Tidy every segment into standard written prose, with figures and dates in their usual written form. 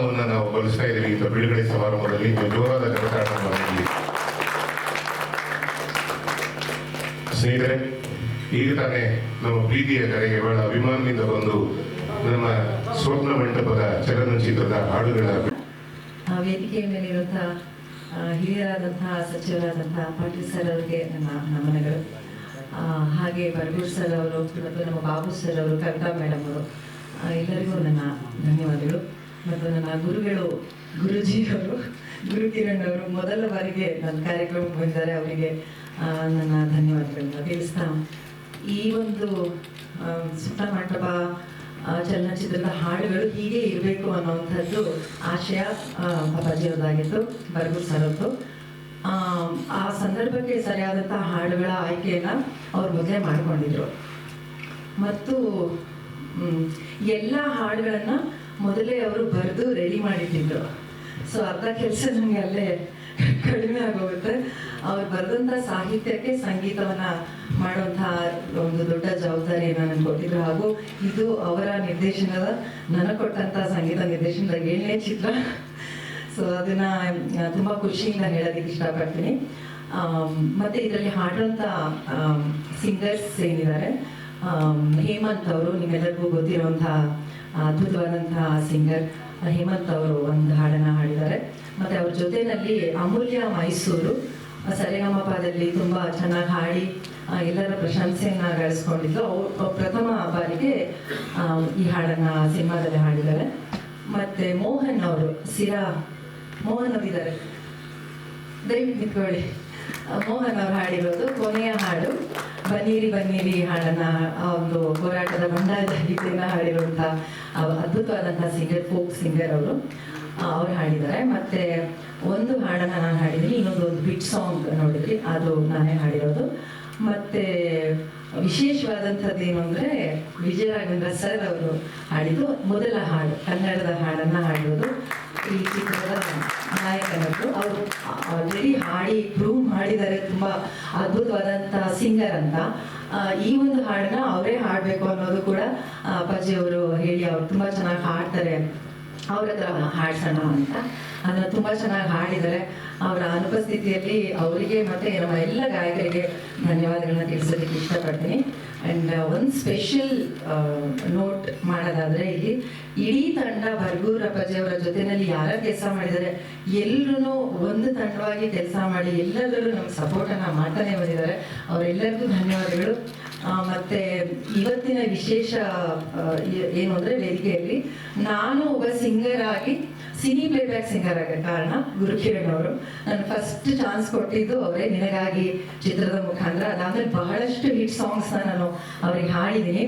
ಕಾರ್ಯಕ್ರಮವನ್ನು ನಾವು ಬಳಸ್ತಾ ಇದ್ದೀವಿ. ಇಂಥ ಬಿಡುಗಡೆ ಸಮಾರಂಭದಲ್ಲಿ ಜೋರಾದ ಕರತಾಡವನ್ನು. ಸ್ನೇಹಿತರೆ, ಈಗ ತಾನೇ ನಮ್ಮ ಪ್ರೀತಿಯ ಕರೆಗೆ ಬಹಳ ಅಭಿಮಾನದಿಂದ ಬಂದು ನಮ್ಮ ಸ್ವಪ್ನ ಮಂಟಪದ ಚಲನಚಿತ್ರದ ಹಾಡುಗಳ ವೇದಿಕೆಯ ಮೇಲಿರುವಂತಹ ಹಿರಿಯರಾದಂತಹ ಸಚಿವರಾದಂತಹ ಪಾಟೀಲ್ ಸರ್ ಅವರಿಗೆ ನನ್ನ ನಮನಗಳು. ಹಾಗೆ ಬರಗೂರ್ ಸರ್ ಅವರು ಮತ್ತು ನಮ್ಮ ಬಾಬು ಸರ್ ಅವರು, ಕವಿತಾ ಮೇಡಮ್ ಅವರು, ಎಲ್ಲರಿಗೂ ನನ್ನ ಧನ್ಯವಾದಗಳು. ಮತ್ತು ನನ್ನ ಗುರುಗಳು, ಗುರುಜಿಯವರು, ಗುರು ಕಿರಣ್ ಅವರು ಮೊದಲ ಬಾರಿಗೆ ನನ್ನ ಕಾರ್ಯಕ್ರಮಕ್ಕೆ ಬಂದಿದ್ದಾರೆ. ಅವರಿಗೆ ನನ್ನ ಧನ್ಯವಾದಗಳನ್ನ ತಿಳಿಸ್ತಾ, ಈ ಒಂದು ಸುತ್ತ ಮಂಟಪ ಚಲನಚಿತ್ರದ ಹಾಡುಗಳು ಹೀಗೆ ಇರಬೇಕು ಅನ್ನೋವಂಥದ್ದು ಆಶಯ ಅಪ್ಪಾಜಿಯವರದಾಗಿತ್ತು, ಬರಗೂರ್ ಸರ್ ಅವ್ರದ್ದು. ಆ ಸಂದರ್ಭಕ್ಕೆ ಸರಿಯಾದಂತಹ ಹಾಡುಗಳ ಆಯ್ಕೆಯನ್ನ ಅವ್ರು ಮೊದಲೇ ಮಾಡಿಕೊಂಡಿದ್ರು ಮತ್ತು ಎಲ್ಲ ಹಾಡುಗಳನ್ನ ಮೊದಲೇ ಅವರು ಬರೆದು ರೆಡಿ ಮಾಡಿಟ್ಟಿದ್ರು. ಸೊ ಅರ್ಧ ಕೆಲಸ ನಮಗೆ ಅಲ್ಲೇ ಕಡಿಮೆ ಆಗೋಗುತ್ತೆ. ಅವ್ರು ಬರೆದಂಥ ಸಾಹಿತ್ಯಕ್ಕೆ ಸಂಗೀತವನ್ನ ಮಾಡುವಂತಹ ಒಂದು ದೊಡ್ಡ ಜವಾಬ್ದಾರಿಯನ್ನು ನನಗೆ ಕೊಟ್ಟಿದ್ರು. ಹಾಗೂ ಇದು ಅವರ ನಿರ್ದೇಶನದ, ನನಗೆ ಕೊಟ್ಟಂತ ಸಂಗೀತ ನಿರ್ದೇಶನದ 7ನೇ ಚಿತ್ರ. ಸೊ ಅದನ್ನ ತುಂಬಾ ಖುಷಿಯಿಂದ ಹೇಳೋದಕ್ಕೆ ಇಷ್ಟಪಡ್ತೀನಿ. ಮತ್ತೆ ಇದರಲ್ಲಿ ಹಾಡುವಂತ ಸಿಂಗರ್ಸ್ ಏನಿದ್ದಾರೆ, ಹೇಮಂತ್ ಅವರು, ನಿಮ್ಮೆಲ್ಲರಿಗೂ ಗೊತ್ತಿರುವಂತಹ ಅದ್ಭುತವಾದಂತಹ ಸಿಂಗರ್ ಹೇಮಂತ್ ಅವರು ಒಂದು ಹಾಡನ್ನ ಹಾಡಿದ್ದಾರೆ. ಮತ್ತೆ ಅವ್ರ ಜೊತೆಯಲ್ಲಿ ಅಮೂಲ್ಯ ಮೈಸೂರು ಸರಿಗಮಪದಲ್ಲಿ ತುಂಬಾ ಚೆನ್ನಾಗಿ ಹಾಡಿ ಎಲ್ಲರ ಪ್ರಶಂಸೆಯನ್ನ ಗಳಿಸ್ಕೊಂಡಿದ್ದು. ಅವ್ರು ಪ್ರಥಮ ಬಾರಿಗೆ ಈ ಹಾಡನ್ನ ಸಿನಿಮಾದಲ್ಲಿ ಹಾಡಿದ್ದಾರೆ. ಮತ್ತೆ ಮೋಹನ್ ಅವರು, ಮೋಹನ್ ಅವರಿದ್ದಾರೆ, ದಯವಿಟ್ಟು ನಿಂತ್ಕೊಳ್ಳಿ. ಮೋಹನ್ ಅವರು ಹಾಡಿರೋದು ಕೊನೆಯ ಹಾಡು ಬನ್ನೀರಿ ಬನ್ನೀರಿ ಹಾಡನ್ನ, ಒಂದು ಹೋರಾಟದ ಬಂಡಾಯದ ಗೀತೆಯನ್ನ ಹಾಡಿರುವಂತಹ ಅದ್ಭುತವಾದಂತಹ ಸಿಂಗರ್, ಫೋಕ್ ಸಿಂಗರ್ ಅವರು, ಅವ್ರು ಹಾಡಿದ್ದಾರೆ. ಮತ್ತೆ ಒಂದು ಹಾಡನ್ನ ನಾನು ಹಾಡಿದ್ದೀನಿ, ಇನ್ನೊಂದು ಬಿಟ್ ಸಾಂಗ್ ನೋಡಿದ್ರಿ, ಅದು ನಾನೇ ಹಾಡಿರೋದು. ಮತ್ತೆ ವಿಶೇಷವಾದಂಥದ್ದು ಏನು ಅಂದ್ರೆ, ವಿಜಯ ರಾಘವೇಂದ್ರ ಸರ್ ಅವರು ಹಾಡಿದ್ದು ಮೊದಲ ಹಾಡು, ಕನ್ನಡದ ಹಾಡನ್ನ ಹಾಡಿರೋದು ಈ ಚಿತ್ರದ ನಾಯಕನದ್ದು. ಅವರು ಆಲ್ರೆಡಿ ಹಾಡಿ ಪ್ರೂವ್ ಮಾಡಿದ್ದಾರೆ, ತುಂಬಾ ಅದ್ಭುತವಾದಂತಹ ಸಿಂಗರ್ ಅಂತ. ಈ ಒಂದು ಹಾಡನ್ನ ಅವರೇ ಹಾಡಬೇಕು ಅನ್ನೋದು ಕೂಡ ಅಪ್ಪಾಜಿ ಅವರು ಹೇಳಿ, ಅವ್ರು ತುಂಬಾ ಚೆನ್ನಾಗಿ ಹಾಡ್ತಾರೆ, ಅವ್ರ ಹತ್ರ ಹಾಡ್ಸೋಣ ಅಂತ. ಅದನ್ನ ತುಂಬಾ ಚೆನ್ನಾಗಿ ಹಾಡಿದ್ದಾರೆ. ಅವರ ಅನುಪಸ್ಥಿತಿಯಲ್ಲಿ ಅವರಿಗೆ ಮತ್ತೆ ನಮ್ಮ ಎಲ್ಲ ಗಾಯಕರಿಗೆ ಧನ್ಯವಾದಗಳನ್ನ ತಿಳಿಸೋದಕ್ಕೆ ಇಷ್ಟಪಡ್ತೀನಿ. ಅಂಡ್ ಒಂದು ಸ್ಪೆಷಲ್ ನೋಟ್ ಮಾಡೋದಾದ್ರೆ, ಇಲ್ಲಿ ಇಡೀ ತಂಡ ಬರಗೂರ್ ಅಪ್ಪಾಜಿ ಅವರ ಜೊತೆನಲ್ಲಿ ಯಾರ ಕೆಲಸ ಮಾಡಿದ್ದಾರೆ, ಎಲ್ಲರೂ ಒಂದು ತಂಡವಾಗಿ ಕೆಲಸ ಮಾಡಿ ಎಲ್ಲದರಲ್ಲೂ ನಮ್ಗೆ ಸಪೋರ್ಟ್ ಅನ್ನ ಮಾಡ್ತಾನೆ ಬಂದಿದ್ದಾರೆ. ಅವರೆಲ್ಲರಿಗೂ ಧನ್ಯವಾದಗಳು. ಮತ್ತೆ ಇವತ್ತಿನ ವಿಶೇಷ ಏನು ಅಂದ್ರೆ, ವೇದಿಕೆಯಲ್ಲಿ ನಾನು ಒಬ್ಬ ಸಿಂಗರ್ ಆಗಿ ಸಿನಿ ಪ್ಲೇಬ್ಯಾಕ್ ಸಿಂಗರ್ ಆಗ ಕಾರಣ ಗುರು ಕಿರಣ್ ಅವರು. ನಾನು ಫಸ್ಟ್ ಚಾನ್ಸ್ ಕೊಟ್ಟಿದ್ದು ಅವರೇ, ನಿನಗಾಗಿ ಚಿತ್ರದ ಮುಖಾಂತರ. ಅದಾದ್ಮೇಲೆ ಬಹಳಷ್ಟು ಹಿಟ್ ಸಾಂಗ್ಸ್ ನಾನು ಅವ್ರಿಗೆ ಹಾಡಿದ್ದೀನಿ.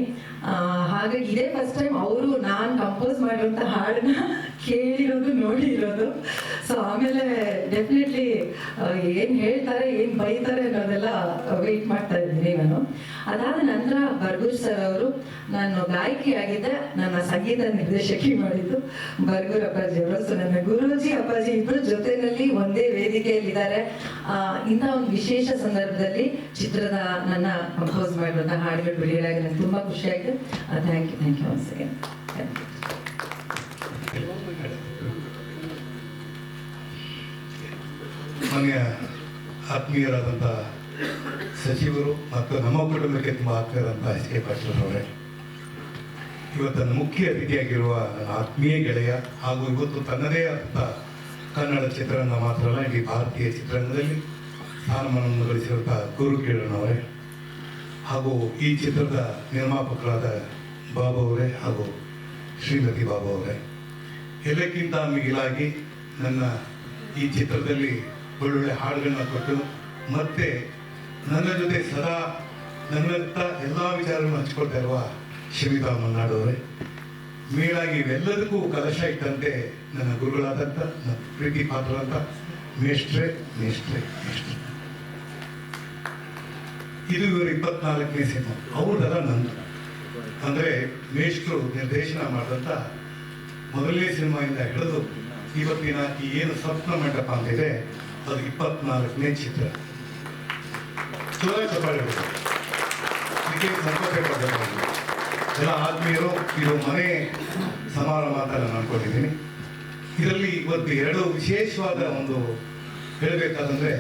ಹಾಗಾಗಿ ಇದೇ ಫಸ್ಟ್ ಟೈಮ್ ಅವರು ನಾನು ಕಂಪೋಸ್ ಮಾಡಿರುವಂತ ಹಾಡನ್ನ ಕೇಳಿರೋದು, ನೋಡಿರೋದು. ಸೊ ಆಮೇಲೆ ಡೆಫಿನೆಟ್ಲಿ ಏನ್ ಹೇಳ್ತಾರೆ, ಏನ್ ಬೈತಾರೆ ಅನ್ನೋದೆಲ್ಲ ವೆಯ್ಟ್ ಮಾಡ್ತಾ ಇದ್ದೀನಿ ನಾನು. ಅದಾದ ನಂತರ ಬರಗೂರ್ ಸರ್ ಅವರು, ನಾನು ಗಾಯಕಿ ಆಗಿದ್ದೆ, ನನ್ನ ಸಂಗೀತ ನಿರ್ದೇಶಕಿ ಮಾಡಿದ್ದು ಬರಗೂರ್ ಅಪ್ಪಾಜಿ ಅವರು. ಸೊ ನನ್ನ ಗುರೂಜಿ ಅಪ್ಪಾಜಿ ಇಬ್ಬರು ಜೊತೆಯಲ್ಲಿ ಒಂದೇ ವೇದಿಕೆಯಲ್ಲಿದ್ದಾರೆ. ಇಂಥ ಒಂದು ವಿಶೇಷ ಸಂದರ್ಭದಲ್ಲಿ ಚಿತ್ರದ ನನ್ನ ಕಂಪೋಸ್ ಮಾಡಿರುವಂತಹ ಹಾಡುಗಳು ಬಿಡುಗಡೆಯಾಗಿ ನನಗೆ ತುಂಬಾ ಖುಷಿ ಆಗಿದೆ. Thank you once again. ಮಾನ್ಯ ಆತ್ಮೀಯರಾದಂಥ ಸಚಿವರು ಮತ್ತು ನಮ್ಮ ಕುಟುಂಬಕ್ಕೆ ತುಂಬ ಆತ್ಮೀಯರಾದಂಥ ಎಸ್.ಕೆ. ಪಾಟೀಲ್ ಅವರೇ, ಇವತ್ತಿನ ಮುಖ್ಯ ಅತಿಥಿಯಾಗಿರುವ ನನ್ನ ಆತ್ಮೀಯ ಗೆಳೆಯ, ಹಾಗೂ ಇವತ್ತು ತನ್ನದೇ ಆದಂಥ ಕನ್ನಡ ಚಿತ್ರರಂಗ ಮಾತ್ರ ಅಲ್ಲ, ಇಡೀ ಭಾರತೀಯ ಚಿತ್ರರಂಗದಲ್ಲಿ ಸ್ಥಾನಮಾನವನ್ನು ಗಳಿಸಿರುವಂಥ ಗುರು ಕಿರಣ್ ಅವರೇ, ಹಾಗೂ ಈ ಚಿತ್ರದ ನಿರ್ಮಾಪಕರಾದ ಬಾಬು ಅವರೇ ಹಾಗೂ ಶ್ರೀಮತಿ ಬಾಬು ಅವರೇ, ಎಲ್ಲಕ್ಕಿಂತ ಮಿಗಿಲಾಗಿ ನನ್ನ ಈ ಚಿತ್ರದಲ್ಲಿ ಒಳ್ಳೊಳ್ಳೆ ಹಾಡುಗಳನ್ನ ಕೊಟ್ಟು ಮತ್ತೆ ನನ್ನ ಜೊತೆ ಸದಾ ನನ್ನಂಥ ಎಲ್ಲ ವಿಚಾರಗಳನ್ನು ಹಂಚ್ಕೊಳ್ತಾ ಇರುವ ಶಿವಿತಾ ಮಲ್ನಾಡವರೇ, ಮೇಲಾಗಿ ಇವೆಲ್ಲದಕ್ಕೂ ಕಲಶ ಇಟ್ಟಂತೆ ನನ್ನ ಗುರುಗಳಾದಂಥ ನನ್ನ ಪ್ರೀತಿ ಪಾತ್ರ ಅಂತ ಮೇಷ್ಟ್ರೆ. ಇದು ಇವರು 24ನೇ ಸಿನಿಮಾ ಅವ್ರದಲ್ಲ, ನಂದು. ಅಂದರೆ ಮೇಷ್ಟ್ರು ನಿರ್ದೇಶನ ಮಾಡಿದಂಥ ಮೊದಲನೇ ಸಿನಿಮಾಯಿಂದ ಹಿಡಿದು ಇವತ್ತಿನ ಈ ಏನು ಸ್ವಪ್ನ ಮಂಟಪ ಅಂತಿದೆ, ಅದು 24ನೇ ಚಿತ್ರ. ಚಪ್ಪಾಳೆ ಇದಕ್ಕೆ ಸಂತೋಷ ಪಡಬೇಕು. ಎಲ್ಲ ಆತ್ಮೀಯರು, ಇದು ಮನೆ ಸಮಾರಂಭ ಅಂತ ನಾನು ಅನ್ಕೊಂಡಿದ್ದೀನಿ. ಇದರಲ್ಲಿ ಇವತ್ತು ಎರಡು ವಿಶೇಷವಾದ ಒಂದು ಹೇಳಬೇಕಾದಂದ್ರೆ,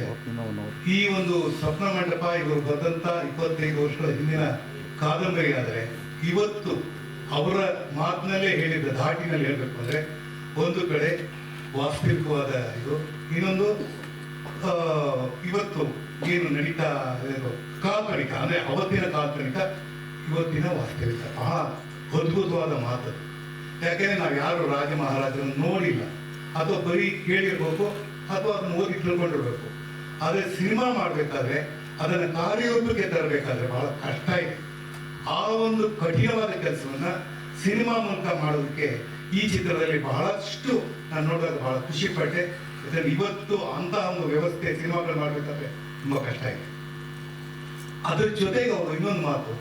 ಈ ಒಂದು ಸ್ವಪ್ನ ಮಂಟಪ ಇವರು ಬರೆದಂತ 25 ವರ್ಷಗಳ ಹಿಂದಿನ ಕಾದಂಬರಿ ಆದರೆ ಇವತ್ತು ಅವರ ಮಾತಿನಲ್ಲೇ ಹೇಳಿದ ಧಾಟಿನಲ್ಲಿ ಹೇಳಬೇಕು ಅಂದ್ರೆ, ಒಂದು ಕಡೆ ವಾಸ್ತವಿಕವಾದ ಇದು, ಇನ್ನೊಂದು ಇವತ್ತು ಏನು ನಡೀತಾ ಇರೋ ಕಾಲ್ಪನಿಕ, ಅಂದ್ರೆ ಅವತ್ತಿನ ಕಾಲ್ಪನಿಕ, ಇವತ್ತಿನ ವಾಸ್ತವಿಕ. ಬಹಳ ಅದ್ಭುತವಾದ ಮಾತು. ಯಾಕೆಂದ್ರೆ ನಾವು ಯಾರು ರಾಜ ಮಹಾರಾಜರನ್ನು ನೋಡಿಲ್ಲ, ಅಥವಾ ಬರೀ ಕೇಳಿರ್ಬೇಕು ಅಥವಾ ಅದನ್ನು ಓದಿ ತಿಳ್ಕೊಂಡಿರ್ಬೇಕು. ಆದರೆ ಸಿನಿಮಾ ಮಾಡಬೇಕಾದ್ರೆ ಅದನ್ನು ಕಾರ್ಯರೂಪಕ್ಕೆ ತರಬೇಕಾದ್ರೆ ಬಹಳ ಕಷ್ಟ ಇದೆ. ಆ ಒಂದು ಕಠಿಣವಾದ ಕೆಲಸವನ್ನ ಸಿನಿಮಾ ಮೂಲಕ ಮಾಡೋದಕ್ಕೆ ಈ ಚಿತ್ರದಲ್ಲಿ ಬಹಳಷ್ಟು ನಾನು ನೋಡಿದಾಗ ಬಹಳ ಖುಷಿ ಪಟ್ಟೆ. ಇದನ್ನು ಇವತ್ತು ಅಂತಹ ಒಂದು ವ್ಯವಸ್ಥೆ ಸಿನಿಮಾಗಳು ಮಾಡಬೇಕಾದ್ರೆ ತುಂಬಾ ಕಷ್ಟ ಇದೆ. ಅದ್ರ ಜೊತೆಗೆ ಅವರು ಇನ್ನೊಂದು ಮಾತು,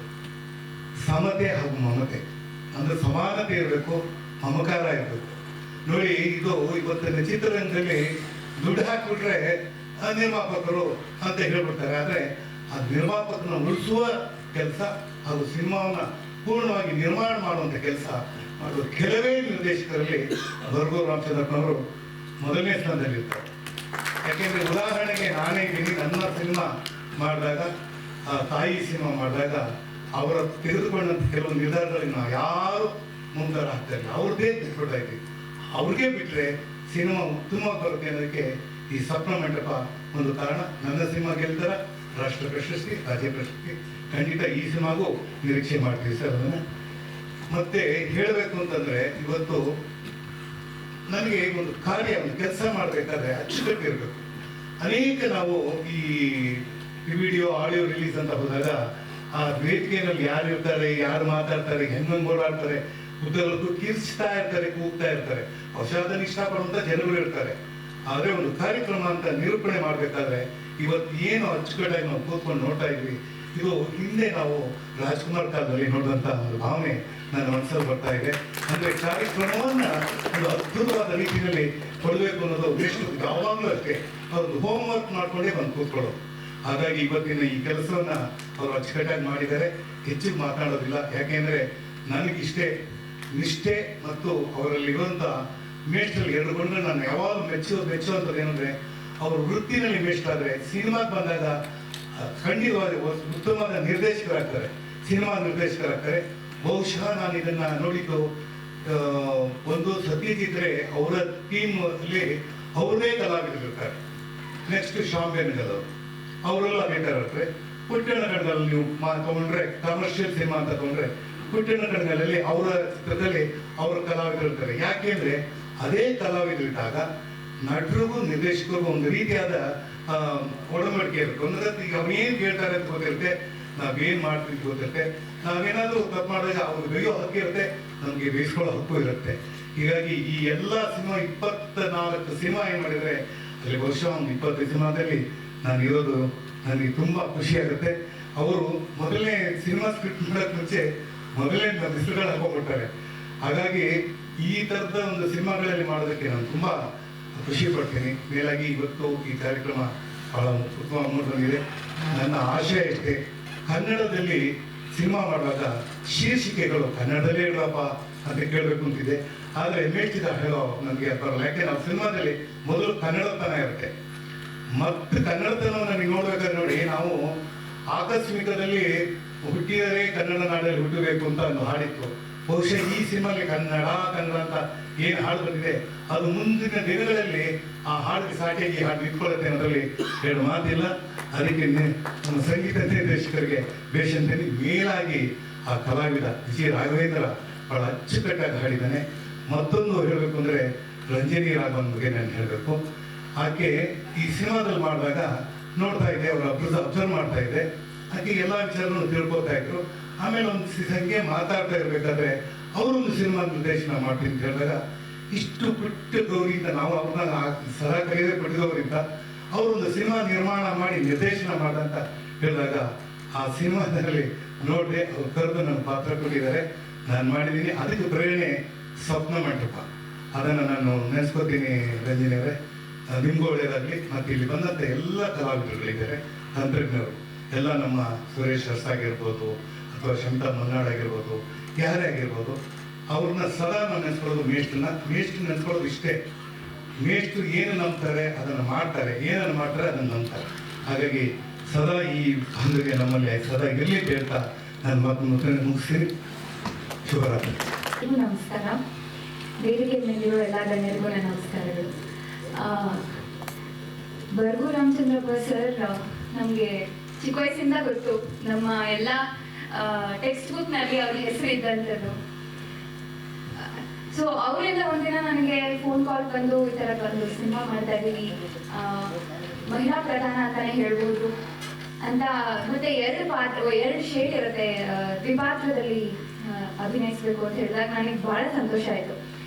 ಸಮತೆ ಹಾಗೂ ಮಮತೆ, ಅಂದ್ರೆ ಸಮಾನತೆ ಇರಬೇಕು, ಮಮಕಾರ ಇರಬೇಕು. ನೋಡಿ, ಇದು ಇವತ್ತಿನ ಚಿತ್ರರಂಗದಲ್ಲಿ ದುಡ್ಡು ಹಾಕ್ಬಿಟ್ರೆ ನಿರ್ಮಾಪಕರು ಅಂತ ಹೇಳ್ಬಿಡ್ತಾರೆ. ಆದ್ರೆ ಆ ನಿರ್ಮಾಪಕರನ್ನ ಉಳಿಸುವ ಕೆಲಸ ಹಾಗೂ ಸಿನಿಮಾವನ್ನ ಪೂರ್ಣವಾಗಿ ನಿರ್ಮಾಣ ಮಾಡುವಂತ ಕೆಲಸ ಮಾಡುವ ಕೆಲವೇ ನಿರ್ದೇಶಕರಲ್ಲಿ ಬರ್ಗೂರು ರಾಮಚಂದ್ರಪ್ಪನವರು ಮೊದಲನೇ ಸ್ಥಾನದಲ್ಲಿರ್ತಾರೆ. ಯಾಕೆಂದ್ರೆ ಉದಾಹರಣೆಗೆ ನಾನೇ ಇದ್ದೀನಿ, ನನ್ನ ಸಿನಿಮಾ ಮಾಡಿದಾಗ, ತಾಯಿ ಸಿನಿಮಾ ಮಾಡಿದಾಗ ಅವರ ತೆಗೆದುಕೊಂಡಂತ ಕೆಲವು ನಿರ್ಧಾರಗಳಿಗೆ ನಾವು ಯಾರು ಮುಂದಾರ ಆಗ್ತಾ ಇಲ್ಲ, ಅವ್ರದ್ದೇ ಬಿಟ್ಬಿಡ್ತಾ ಇದ್ದೀವಿ. ಅವ್ರಿಗೆ ಬಿಟ್ರೆ ಸಿನಿಮಾ ಉತ್ತಮವಾಗಿ ಬರುತ್ತೆ ಅನ್ನೋದಕ್ಕೆ ಈ ಸ್ವಪ್ನ ಮಂಟಪ ಒಂದು ಕಾರಣ. ನನ್ನ ಸಿನಿಮಾ ಗೆಲ್ತಾರ ರಾಷ್ಟ್ರ ಪ್ರಶಸ್ತಿ, ರಾಜ್ಯ ಪ್ರಶಸ್ತಿ ಖಂಡಿತ ಈ ಸಿನಿಮಾಗೂ ನಿರೀಕ್ಷೆ ಮಾಡ್ತೀವಿ ಸರ್. ಅದನ್ನ ಮತ್ತೆ ಹೇಳಬೇಕು ಅಂತಂದ್ರೆ, ಇವತ್ತು ನನಗೆ ಒಂದು ಕಾರ್ಯ, ಒಂದು ಕೆಲಸ ಮಾಡಬೇಕಾದ್ರೆ ಅಚ್ಚುಕಟ್ಟಿರ್ಬೇಕು. ಅನೇಕ ನಾವು ಈ ವಿಡಿಯೋ ಆಡಿಯೋ ರಿಲೀಸ್ ಅಂತ ಹೋದಾಗ ಆ ವೇದಿಕೆಯಲ್ಲಿ ಯಾರು ಇರ್ತಾರೆ, ಯಾರು ಮಾತಾಡ್ತಾರೆ, ಹೆಂಗ್ ಓಡಾಡ್ತಾರೆ, ಉದ್ದಕ್ಕೂ ಕಿರ್ಚ್ತಾ ಇರ್ತಾರೆ, ಕೂಗ್ತಾ ಇರ್ತಾರೆ. ಔಷಧನ ಇಷ್ಟಪಡುವಂತ ಜನಗಳು ಇರ್ತಾರೆ. ಆದ್ರೆ ಒಂದು ಕಾರ್ಯಕ್ರಮ ಅಂತ ನಿರೂಪಣೆ ಮಾಡ್ಬೇಕಾದ್ರೆ ಇವತ್ತು ಏನು ಅಚ್ಚುಕಟ್ಟಾಗಿ ನಾವು ಕೂತ್ಕೊಂಡು ನೋಡ್ತಾ ಇದ್ವಿ, ಇದು ಹಿಂದೆ ನಾವು ರಾಜ್ಕುಮಾರ್ ಕಾಲದಲ್ಲಿ ನೋಡಿದಂತ ಒಂದು ಭಾವನೆ ನನ್ನ ಮನಸ್ಸಲ್ಲಿ ಬರ್ತಾ ಇದೆ. ಅಂದ್ರೆ ಕಾರ್ಯಕ್ರಮವನ್ನ ಒಂದು ಅದ್ಭುತವಾದ ರೀತಿಯಲ್ಲಿ ಕೊಡಬೇಕು ಅನ್ನೋದು ಎಷ್ಟು ಯಾವಾಗಲೂ ಅಷ್ಟೇ ಅವ್ರದ್ದು ಹೋಮ್ ವರ್ಕ್ ಮಾಡ್ಕೊಂಡೇ ಬಂದು ಕೂತ್ಕೊಳ್ಳೋದು. ಹಾಗಾಗಿ ಇವತ್ತಿನ ಈ ಕೆಲಸವನ್ನ ಅವರು ಅಚ್ಚುಕಟ್ಟಾಗಿ ಮಾಡಿದ್ದಾರೆ. ಹೆಚ್ಚಿಗೆ ಮಾತಾಡೋದಿಲ್ಲ, ಯಾಕೆಂದ್ರೆ ನನಗಿಷ್ಟೇ ನಿಷ್ಠೆ ಮತ್ತು ಅವರಲ್ಲಿರುವಂತ ಮೇಷ್ಟ್ರಲ್ಲಿ ಎರಡು ಗೊಂಡು ನಾನು ಯಾವಾಗ ಮೆಚ್ಚುವಂಥದ್ದು ಏನಂದ್ರೆ, ಅವರು ವೃತ್ತಿನಲ್ಲಿ ಮೇಷ್ಟ್ರಾದ್ರೆ ಸಿನಿಮಾಗೆ ಬಂದಾಗ ಖಂಡಿತವಾದ ಉತ್ತಮವಾದ ನಿರ್ದೇಶಕರಾಗ್ತಾರೆ, ಸಿನಿಮಾ ನಿರ್ದೇಶಕರಾಗ್ತಾರೆ. ಬಹುಶಃ ನಾನು ಇದನ್ನ ನೋಡಿದ್ದು ಒಂದು ಸತ್ಯಜಿತ್ರೆ ಅವರ ಟೀಮ್ ಅಲ್ಲಿ ಅವರೇ ಕಲಾವಿದರಿರ್ತಾರೆ. ನೆಕ್ಸ್ಟ್ ಶಾಂಬೇನ್ಗಲ್ ಅವರೆಲ್ಲ ಬೇಕಾಗಿರ್ತಾರೆ. ಪುಟ್ಟಣ್ಣ ಕಣಗಲ್ ನೀವು ತಗೊಂಡ್ರೆ, ಕಮರ್ಷಿಯಲ್ ಸಿನಿಮಾ ಅಂತ ತಗೊಂಡ್ರೆ, ಪುಟ್ಟಣ್ಣ ಕಣಗಲಲ್ಲಿ ಅವರ ಚಿತ್ರದಲ್ಲಿ ಅವರ ಕಲಾವಿದರು ಇರ್ತಾರೆ. ಯಾಕೆಂದ್ರೆ ಅದೇ ಕಲಾವಿದರಿದ್ದಾಗ ನಟರಿಗೂ ನಿರ್ದೇಶಕರಿಗೂ ಒಂದು ರೀತಿಯಾದ ಒಡಂಬಡಿಕೆ ಇರುತ್ತೆ. ಒಂದರಲ್ಲಿ ಈಗ ಅವನೇನ್ ಕೇಳ್ತಾರೆ ಅಂತ ಗೊತ್ತಿರುತ್ತೆ, ನಾವೇನ್ ಮಾಡ್ತೀವಿ ಗೊತ್ತಿರುತ್ತೆ. ನಾವೇನಾದ್ರೂ ತಪ್ಪು ಮಾಡಿದಾಗ ಅವ್ರಿಗೆ ಬೇಯೋ ಹಕ್ಕು ಇರುತ್ತೆ, ನಮ್ಗೆ ಬೇಯಿಸ್ಕೊಳ್ಳೋ ಹಕ್ಕು ಇರುತ್ತೆ. ಹೀಗಾಗಿ ಈ ಎಲ್ಲ ಸಿನಿಮಾ 24 ಸಿನಿಮಾ ಏನ್ ಮಾಡಿದ್ರೆ ಅಲ್ಲಿ ಬಹುಶಃ ಒಂದು 25 ಸಿನಿಮಾದಲ್ಲಿ ನಾನು ಇರೋದು ನನಗೆ ತುಂಬಾ ಖುಷಿ ಆಗುತ್ತೆ. ಅವರು ಮೊದಲನೇ ಸಿನಿಮಾ ಸ್ಕ್ರಿಪ್ಟ್ ಮಾಡೋಕ್ ಮುಂಚೆ ಮೊದಲನೇ ಹೆಸರುಗಳು ಹಾಕೊಂಡ್ಬಿಡ್ತಾರೆ. ಹಾಗಾಗಿ ಈ ತರದ ಒಂದು ಸಿನಿಮಾಗಳಲ್ಲಿ ಮಾಡೋದಕ್ಕೆ ನಾನು ತುಂಬಾ ಖುಷಿ ಪಡ್ತೀನಿ. ಮೇಲಾಗಿ ಇವತ್ತು ಈ ಕಾರ್ಯಕ್ರಮ ಬಹಳ ಉತ್ತಮವಾಗಿ ಬಂದಿದೆ. ನನ್ನ ಆಶಯ ಇಷ್ಟೇ, ಕನ್ನಡದಲ್ಲಿ ಸಿನಿಮಾ ಮಾಡುವಾಗ ಶೀರ್ಷಿಕೆಗಳು ಕನ್ನಡದಲ್ಲೇ ಇಡಪ್ಪ ಅಂತ ಕೇಳಬೇಕು ಅಂತಿದೆ. ಆದ್ರೆ ಮೇಷ್ಟಿದ ಹೇಳೋ ನನಗೆ ಬರಲ್ಲ. ಯಾಕೆ ನಾವು ಸಿನಿಮಾದಲ್ಲಿ ಮೊದಲು ಕನ್ನಡತನ ಇರುತ್ತೆ, ಮತ್ತೆ ಕನ್ನಡತನವನ್ನು ನನಗೆ ನೋಡ್ಬೇಕಾದ್ರೆ ನೋಡಿ, ನಾವು ಆಕಸ್ಮಿಕದಲ್ಲಿ ಹುಟ್ಟಿದರೆ ಕನ್ನಡ ನಾಡಲ್ಲಿ ಹುಟ್ಟಬೇಕು ಅಂತ ಒಂದು ಹಾಡಿತ್ತು. ಬಹುಶಃ ಈ ಸಿನಿಮಾಲಿ ಕನ್ನಡ ಅಂತ ಏನು ಹಾಡು ಬಂದಿದೆ, ಅದು ಮುಂದಿನ ದಿನಗಳಲ್ಲಿ ಆ ಹಾಡಿಗೆ ಸಾಟಿಯಾಗಿ ಹಾಡು ನಿಂತ್ಕೊಳ್ಳುತ್ತೆ ಅನ್ನೋದ್ರಲ್ಲಿ ಎರಡು ಮಾತಿಲ್ಲ. ಅದಕ್ಕೆ ನಮ್ಮ ಸಂಗೀತ ನಿರ್ದೇಶಕರಿಗೆ ಬೇಷಂತೇನೆ, ಮೇಲಾಗಿ ಆ ಕಲಾವಿದ ವಿಜಯ ರಾಘವೇಂದ್ರ ಬಹಳ ಅಚ್ಚುಕಟ್ಟಾಗಿ ಹಾಡಿದ್ದಾನೆ. ಮತ್ತೊಂದು ಹೇಳಬೇಕು ಅಂದ್ರೆ ರಂಜನಿ ರಾಘವನ್ ಬಗ್ಗೆ ನಾನು ಹೇಳಬೇಕು. ಆಕೆ ಈ ಸಿನಿಮಾದಲ್ಲಿ ಮಾಡಿದಾಗ ನೋಡ್ತಾ ಇದ್ದೆ, ಅವರ ಅಬ್ಸರ್ವ್ ಮಾಡ್ತಾ ಇದ್ದೆ. ಆಕೆ ಎಲ್ಲಾ ವಿಚಾರಗಳನ್ನು ತಿಳ್ಕೊತಾ ಇದ್ರು. ಆಮೇಲೆ ಒಂದು ಸಂಖ್ಯೆ ಮಾತಾಡ್ತಾ ಇರ್ಬೇಕಾದ್ರೆ ಅವರೊಂದು ಸಿನಿಮಾ ನಿರ್ದೇಶನ ಮಾಡ್ತೀನಿ ಅಂತ ಹೇಳಿದಾಗ, ಇಷ್ಟು ಪುಟ್ಟ ಗೌರಿಯಿಂದ ನಾವು ಅವ್ರನ್ನ ಸದಾ ಕರೆಯದೇ ಪಡೆದವರಿಂದ ಅವರೊಂದು ಸಿನಿಮಾ ನಿರ್ಮಾಣ ಮಾಡಿ ನಿರ್ದೇಶನ ಮಾಡಂತ ಹೇಳಿದಾಗ ಆ ಸಿನಿಮಾದಲ್ಲಿ ನೋಡಿದೆ, ಅವ್ರು ಕರೆದು ನನ್ನ ಪಾತ್ರ ಕೊಟ್ಟಿದ್ದಾರೆ, ನಾನು ಮಾಡಿದ್ದೀನಿ. ಅದಕ್ಕೆ ಪ್ರೇರಣೆ ಸ್ವಪ್ನ ಮಂಟಪ. ಅದನ್ನು ನಾನು ನೆನೆಸ್ಕೋತೀನಿ ರಂಜನಿ ಅವರೇ. ನಿಮ್ಗೂ ಒಳ್ಳೇದಾಗಲಿ. ಮತ್ತು ಇಲ್ಲಿ ಬಂದಂಥ ಎಲ್ಲ ಕಲಾವಿದರುಗಳಿದ್ದಾರೆ, ತಂತ್ರಜ್ಞರು ಎಲ್ಲ, ನಮ್ಮ ಸುರೇಶ್ ಅರ್ಸ್ ಆಗಿರ್ಬೋದು ಅಥವಾ ಶಮಿತಾ ಮಲ್ನಾಡ್ ಆಗಿರ್ಬೋದು, ಯಾರೇ ಆಗಿರ್ಬೋದು, ಅವ್ರನ್ನ ಸದಾ ನಾನು ನೆನೆಸ್ಕೊಳ್ಳೋದು ಮೇಷ್ಟ್ರು ನೆನೆಸ್ಕೊಳ್ಳೋದು ಇಷ್ಟೇ. ಮೇಷ್ಟ್ರು ಏನು ನಂಬ್ತಾರೆ ಅದನ್ನು ಮಾಡ್ತಾರೆ, ಏನನ್ನು ಮಾಡ್ತಾರೆ ಅದನ್ನು ನಂಬ್ತಾರೆ. ಹಾಗಾಗಿ ಸದಾ ಈ ಹಂದಿಗೆ ನಮ್ಮಲ್ಲಿ ಸದಾ ಇರಲಿ ಅಂತ ಹೇಳ್ತಾ ನನ್ನ ಮಾತನ್ನು ಮುಗಿಸ್ತೀನಿ. ಶುಭರಾತ್ರಿ. ನಮಸ್ಕಾರ. ವೇದಿಕೆ ಮೇಲಿರೋ ಎಲ್ಲ ಗಣ್ಯರಿಗೂ ನನ್ನ ನಮಸ್ಕಾರಗಳು. ಬರ್ಗು ರಾಮಚಂದ್ರಪ್ಪ ಸರ್ ನಮಗೆ ಚಿಕ್ಕ ವಯಸ್ಸಿಂದ ಗೊತ್ತು. ನಮ್ಮ ಎಲ್ಲ ಟೆಕ್ಸ್ಟ್ ಬುಕ್ನಲ್ಲಿ ಅವ್ರ ಹೆಸರು ಇದ್ದಂಥದ್ದು. ಸೊ ಅವರಿಂದ ಒಂದಿನ ನನಗೆ ಫೋನ್ ಕಾಲ್ ಬಂದು ಈ ಥರ ಬಂದು ಸಿನಿಮಾ ಮಾಡ್ತಾ ಇದ್ದೀವಿ, ಮಹಿಳಾ ಪ್ರಧಾನ ಅಂತಾನೆ ಹೇಳ್ಬೋದು ಅಂತ, ಮತ್ತೆ ಎರಡು ಶೇಡ್ ಇರುತ್ತೆ, ದ್ವಿಪಾತ್ರದಲ್ಲಿ ಅಭಿನಯಿಸ್ಬೇಕು ಅಂತ ಹೇಳಿದಾಗ ನನಗೆ ಬಹಳ ಸಂತೋಷ ಆಯಿತು.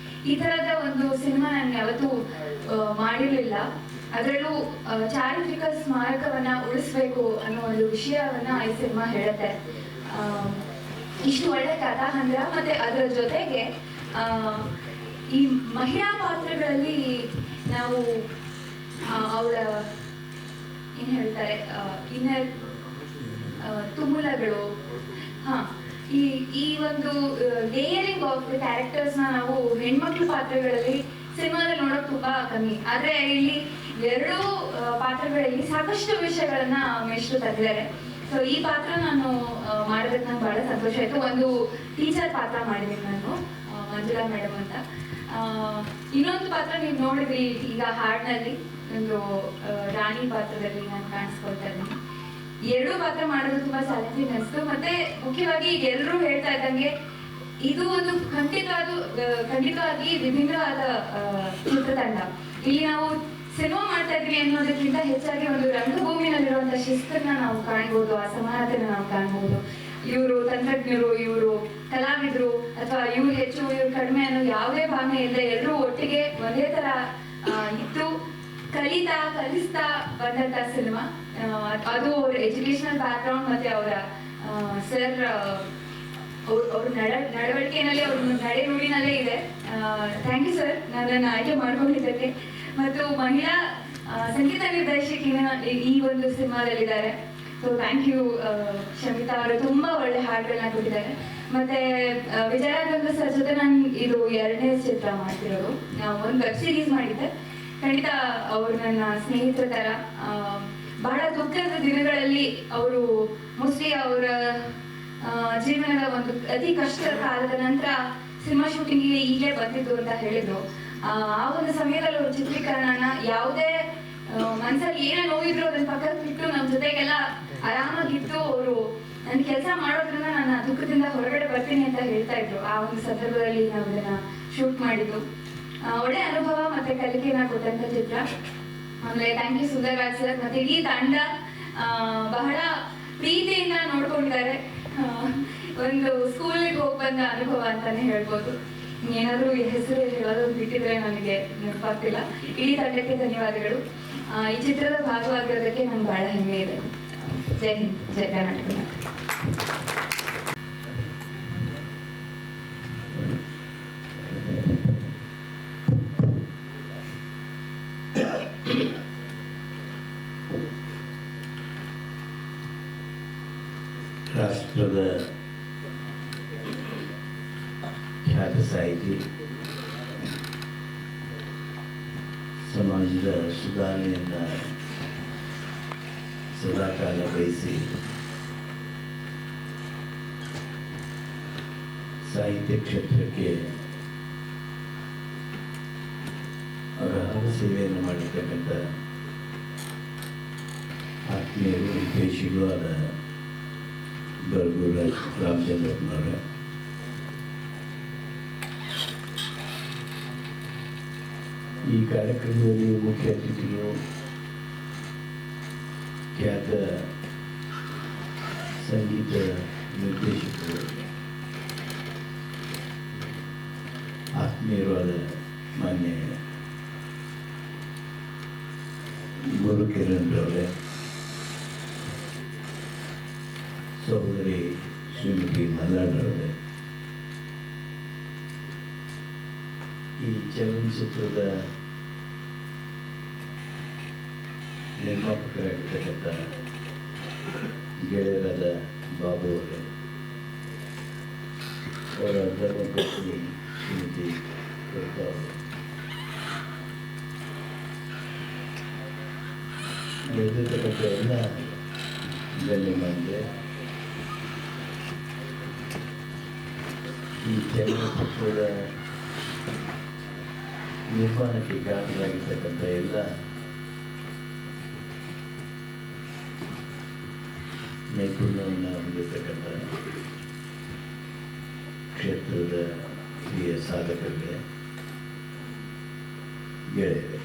ಈ ಥರದ ಒಂದು ಸಿನಿಮಾ ನಾನು ಯಾವತ್ತೂ ಮಾಡಿರಲಿಲ್ಲ. ಅದರಲ್ಲೂ ಚಾರಿತ್ರಿಕ ಸ್ಮಾರಕವನ್ನ ಉಳಿಸ್ಬೇಕು ಅನ್ನೋ ಒಂದು ವಿಷಯವನ್ನ ಈ ಸಿನಿಮಾ ಹೇಳುತ್ತೆ. ಇಷ್ಟು ಒಳ್ಳೆ ಕಥಾಹಂದ್ರ, ಮತ್ತೆ ಅದರ ಜೊತೆಗೆ ಈ ಮಹಿಳಾ ಪಾತ್ರಗಳಲ್ಲಿ ನಾವು ಅವಳ ಏನ್ ಹೇಳ್ತಾರೆ ಇನ್ನರ್ ತುಮುಲಗಳು, ಈ ಒಂದು ಲೇಯರಿಂಗ್ ಆಫ್ ಕ್ಯಾರೆಕ್ಟರ್ಸ್ ನಾವು ಹೆಣ್ಮಕ್ಳು ಪಾತ್ರಗಳಲ್ಲಿ ಸಿನಿಮಾದಲ್ಲಿ ನೋಡೋಕೆ ತುಂಬಾ ಕಮ್ಮಿ. ಆದ್ರೆ ಇಲ್ಲಿ ಎರಡೂ ಪಾತ್ರಗಳಲ್ಲಿ ಸಾಕಷ್ಟು ವಿಷಯಗಳನ್ನ ಮೇಷ್ಟ್ರು ತೆಗೆದಿದ್ದಾರೆ. ಸೊ ಈ ಪಾತ್ರ ನಾನು ಮಾಡೋದಕ್ಕೆ ನಂಗೆ ಬಹಳ ಸಂತೋಷ ಆಯ್ತು. ಒಂದು ಟೀಚರ್ ಪಾತ್ರ ಮಾಡಿದ್ದೀನಿ ನಾನು, ಮಂಜುಳಾ ಮೇಡಮ್ ಅಂತ. ಇನ್ನೊಂದು ಪಾತ್ರ ನೀವು ನೋಡಿದ್ರಿ ಈಗ ಹಾಡಿನಲ್ಲಿ, ಒಂದು ರಾಣಿ ಪಾತ್ರದಲ್ಲಿ ನಾನು ಕಾಣಿಸ್ಕೊಳ್ತಾ ಇದ್ದೀನಿ. ಎರಡೂ ಪಾತ್ರ ಮಾಡೋದು ತುಂಬಾ ಚಾಲೆಂಜಿಂಗ್ ಅನಿಸ್ತು. ಮತ್ತೆ ಮುಖ್ಯವಾಗಿ ಎಲ್ಲರೂ ಹೇಳ್ತಾ ಇದ್ದಂಗೆ ಇದು ಒಂದು ಖಂಡಿತವಾಗಿ ವಿಭಿನ್ನವಾದ ಚಿತ್ರತಂಡ. ಇಲ್ಲಿ ನಾವು ಸಿನಿಮಾ ಮಾಡ್ತಾ ಇದ್ವಿ ಅನ್ನೋದಕ್ಕಿಂತ ಹೆಚ್ಚಾಗಿ ಒಂದು ರಂಗಭೂಮಿನಲ್ಲಿರುವಂತಹ ಶಿಸ್ತನ್ನ ನಾವು ಕಾಣ್ಬೋದು, ಅಸಮಾನತೆನ ನಾವು ಕಾಣ್ಬೋದು. ಇವರು ತಂತ್ರಜ್ಞರು, ಇವರು ಕಲಾವಿದರು, ಅಥವಾ ಇವ್ರು ಹೆಚ್ಚು ಇವ್ರು ಕಡಿಮೆ ಅನ್ನೋ ಯಾವುದೇ ಭಾವನೆ ಇಲ್ಲದೆ ಎಲ್ಲರೂ ಒಟ್ಟಿಗೆ ಒಂದೇ ತರ ಇದ್ದು ಕಲಿಸ್ತಾ ಬಂದಂತ ಸಿನಿಮಾ. ಅದು ಅವ್ರ ಎಜುಕೇಶನಲ್ ಬ್ಯಾಕ್ಗ್ರೌಂಡ್ ಮತ್ತೆ ಅವರ ಸರ್ ಅವ್ರ ನಡವಳಿಕೆಯಲ್ಲಿ, ಅವ್ರ ನಡೆ ನುಡಿನಲ್ಲೇ ಇದೆ. ಥ್ಯಾಂಕ್ ಯು ಸರ್ ನನ್ನನ್ನು ಆಯ್ಕೆ ಮಾಡ್ಕೊಂಡಿದ್ದಕ್ಕೆ. ಮತ್ತು ಮಹಿಳಾ ಸಂಗೀತ ನಿರ್ದೇಶಕಿನ ಈ ಒಂದು ಸಿನಿಮಾದಲ್ಲಿದ್ದಾರೆ. ಸೊ ಥ್ಯಾಂಕ್ ಯು ಶಮಿತಾ ಅವರು, ತುಂಬಾ ಒಳ್ಳೆ ಹಾಡುಗಳನ್ನ ಕೊಟ್ಟಿದ್ದಾರೆ. ಮತ್ತೆ ವಿಜಯರಾಘವೇಂದ್ರ ಸರ್ ಜೊತೆ ನಾನು ಇದು 2ನೇ ಚಿತ್ರ ಮಾಡ್ತಿರೋದು. ಒಂದು ವೆಬ್ ಸೀರೀಸ್ ಮಾಡಿದ್ದೆ. ಖಂಡಿತ ಅವರು ನನ್ನ ಸ್ನೇಹಿತರ ತರ. ಬಹಳ ದುಃಖದ ದಿನಗಳಲ್ಲಿ ಅವರು ಮೋಸ್ಟ್ಲಿ ಅವರ ಜೀವನದ ಒಂದು ಅತಿ ಕಷ್ಟದ ಕಾಲದ ನಂತರ ಸಿನಿಮಾ ಶೂಟಿಂಗಿಗೆ ಈಗಲೇ ಬಂದಿದ್ದು ಅಂತ ಹೇಳಿದ್ರು. ಆ ಒಂದು ಸಮಯದಲ್ಲಿ ಅವರು ಚಿತ್ರೀಕರಣನ ಯಾವುದೇ ಮನ್ಸಲ್ಲಿ ಏನೇ ನೋವಿದ್ರು ಅದನ್ನ ಪಕ್ಕಕ್ಕೆ ಇಟ್ಟು ನಮ್ಮ ಜೊತೆಗೆಲ್ಲ ಆರಾಮಾಗಿತ್ತು. ಅವರು ನನ್ನ ಕೆಲಸ ಮಾಡೋದ್ರಿಂದ ನನ್ನ ದುಃಖದಿಂದ ಹೊರಗಡೆ ಬರ್ತೀನಿ ಅಂತ ಹೇಳ್ತಾ ಇದ್ರು. ಆ ಒಂದು ಸಂದರ್ಭದಲ್ಲಿ ನಾವು ಇದನ್ನ ಶೂಟ್ ಮಾಡಿದ್ದು. ಒಳ್ಳೆ ಅನುಭವ ಮತ್ತೆ ಕಲಿಕೆನ ಕೊಟ್ಟಂತ ಚಿತ್ರ. ಆಮೇಲೆ ಥ್ಯಾಂಕ್ ಯು ಸುಂದರರಾಜ್ ಸರ್ ಮತ್ತೆ ಇಡೀ ತಂಡ ಬಹಳ ಪ್ರೀತಿಯಿಂದ ನೋಡ್ಕೊಂಡಿದ್ದಾರೆ. ಒಂದು ಸ್ಕೂಲಿಗೆ ಹೋಗಿ ಬಂದ ಅನುಭವ ಅಂತಾನೆ ಹೇಳ್ಬೋದು. ಏನಾದ್ರೂ ಹೆಸರು ಹೇಳೋದು ಬಿಟ್ಟಿದ್ರೆ ನನಗೆ ನೆನಪಾಗ್ತಿಲ್ಲ. ಇಡೀ ತಂಡಕ್ಕೆ ಧನ್ಯವಾದಗಳು. ಈ ಚಿತ್ರದ ಭಾಗವಾಗಿರೋದಕ್ಕೆ ನಂಗೆ ಬಹಳ ಹೆಮ್ಮೆ ಇದೆ. ಜೈ ಹಿಂದ್, ಜೈ ಕರ್ನಾಟಕ. ರಾಷ್ಟ್ರದ ಖ್ಯಾತ ಸಾಹಿತಿ, ಸಮಾಜದ ಸುಧಾರಣೆಯನ್ನು ಸದಾಕಾಲ ಬಯಸಿ ಸಾಹಿತ್ಯ ಕ್ಷೇತ್ರಕ್ಕೆ ಅಗಾಧ ಸೇವೆಯನ್ನು ಮಾಡಿರ್ತಕ್ಕಂಥ ಆತ್ಮೀಯರು, ಹಿತೈಷಿಗಳು ಆದ ಬರ್ಗು ರಾಮಚಂದ್ರಪ್ಪನವರ, ಈ ಕಾರ್ಯಕ್ರಮದಲ್ಲಿ ಮುಖ್ಯ ಅತಿಥಿಗಳು ಖ್ಯಾತ ಸಂಗೀತ ನಿರ್ದೇಶಕರು, ಆತ್ಮೀಯರು ಆದ ಮಾನ್ಯ ಗುರು ಕಿರಣ್ ಅವರೇ, ಸಹೋದರಿ ಶ್ರೀಮತಿ ಮಲ್ಲಾಡ್ರವರೇ, ಈ ಚಲನಚಿತ್ರದ ನಿರ್ಮಾಪಕರಾಗಿರ್ತಕ್ಕಂಥ ಗೆಳೆಯರಾದ ಬಾಬು ಅವರೇ, ಅವರ ಧರ್ಮಪತ್ನಿ ನೆರೆದಿರ್ತಕ್ಕಂಥ ಎಲ್ಲ ಗಣ್ಯಮಾನ್ಯರೇ, ಈ ಚಲನಚಿತ್ರದ ನಿರ್ಮಾಣಕ್ಕೆ ಕಾರಣರಾಗಿರ್ತಕ್ಕಂಥ ಎಲ್ಲ ನೈಪುಣ್ಯವನ್ನು ಹೊಂದಿರತಕ್ಕಂಥ ಕ್ಷೇತ್ರದ ಹಿರಿಯ ಸಾಧಕರಿಗೆ, ಗೆಳೆಯರೆ,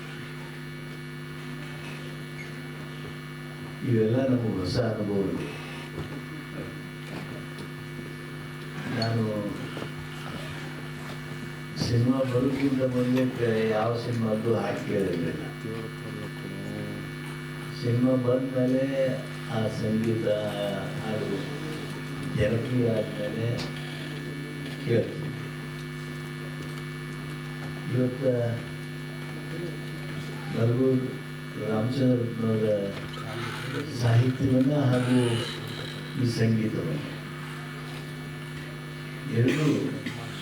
ಇವೆಲ್ಲ ನಮಗೆ ಹೊಸ ಅನುಭವಗಳು. ನಾನು ಸಿನಿಮಾ ಬರೋಕ್ಕಿಂತ ಮುಂದೆ ಯಾವ ಸಿನಿಮಾದ್ದು ಹಾಡು ಕೇಳಿರಲಿಲ್ಲ. ಸಿನಿಮಾ ಬಂದಮೇಲೆ ಆ ಸಂಗೀತ ಹಾಡು ಜನಪ್ರಿಯ ಆದಮೇಲೆ ಕೇಳ್ತೀನಿ. ಇವತ್ತು ನರಗೂರು ರಾಮಚಂದ್ರನವರ ಸಾಹಿತ್ಯವನ್ನು ಹಾಗೂ ಈ ಸಂಗೀತವನ್ನು ಎರಡೂ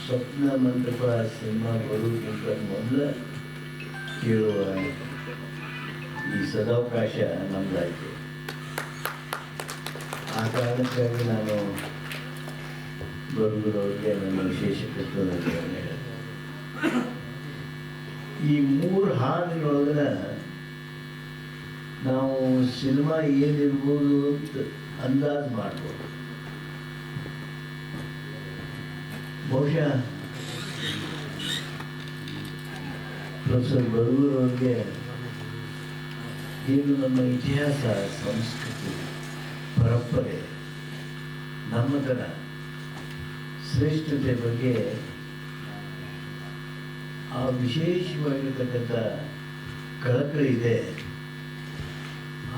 ಸ್ವಪ್ನ ಮಂಟಪ ಸಿನಿಮಾ ಬರೋದಕ್ಕಿಂತ ಮೊದಲು ಕೇಳುವ ಈ ಸದಾವಕಾಶ ನಮ್ಮದಾಯಿತು. ಆ ಕಾರಣಕ್ಕಾಗಿ ನಾನು ಬರುವುದರವ್ರಿಗೆ ನನ್ನ ವಿಶೇಷ ಕೃತಜ್ಞತೆಗಳನ್ನು ಹೇಳಿದೆ. ಈ 3 ಹಾಡಿನೊಳಗೆ ನಾವು ಸಿನಿಮಾ ಏನಿರ್ಬೋದು ಅಂತ ಅಂದಾಜು ಮಾಡ್ಬೋದು. ಬಹುಶಃ ಪ್ರೊಫೆಸರ್ ಬರಗೂರವ್ರಿಗೆ ಏನು ನಮ್ಮ ಇತಿಹಾಸ, ಸಂಸ್ಕೃತಿ, ಪರಂಪರೆ, ನಮ್ಮತನ, ಶ್ರೇಷ್ಠತೆ ಬಗ್ಗೆ ಆ ವಿಶೇಷವಾಗಿರ್ತಕ್ಕಂಥ ಕಳಕಳಿ ಇದೆ.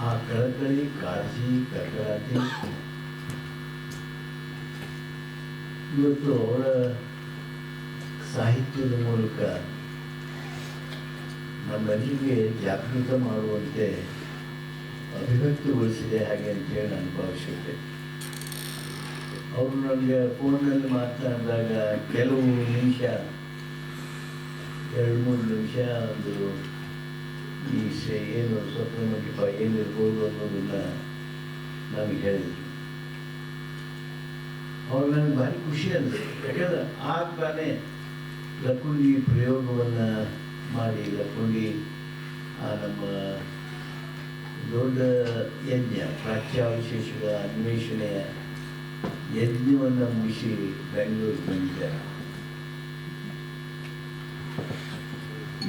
ಆ ಕಳಕಳಿ, ಕಾಳಜಿ, ಕಳಕಳಾತಿ ಇವತ್ತು ಅವರ ಸಾಹಿತ್ಯದ ಮೂಲಕ ನಮ್ಮೆಲ್ಲರಿಗೆ ಜಾಗೃತ ಮಾಡುವಂತೆ ಅಭಿವ್ಯಕ್ತಿಗೊಳಿಸಿದೆ ಹಾಗೆ ಅಂತೇಳಿ ನಾನು ಭಾವಿಸುತ್ತೆ. ಅವರು ನನಗೆ ಫೋನ್ನಲ್ಲಿ ಮಾತನಾಡಿದಾಗ ಕೆಲವು ನಿಮಿಷ, 2-3 ನಿಮಿಷ ಒಂದು ಈ ಏನು ಸ್ವಪ್ನ ಮಂಟಪ ಏನಿರ್ಬೋದು ಅನ್ನೋದನ್ನು ನನಗೆ ಹೇಳಿದರು. ಅವ್ರು ನನಗೆ ಭಾರಿ ಖುಷಿ ಅನಿಸ್ತು. ಯಾಕಂದ್ರೆ ಆಗ ತಾನೇ ಲಕ್ಕುಂಡಿ ಪ್ರಯೋಗವನ್ನು ಮಾಡಿ, ಲಕ್ಕುಂಡಿ ನಮ್ಮ ದೊಡ್ಡ ಯಜ್ಞ, ಪ್ರಾಚ್ಯಾವಶೇಷಗಳ ಅನ್ವೇಷಣೆಯ ಯಜ್ಞವನ್ನು ಮುಗಿಸಿ ಬೆಂಗಳೂರಿಗೆ ಬಂದಿದ್ದಾರೆ.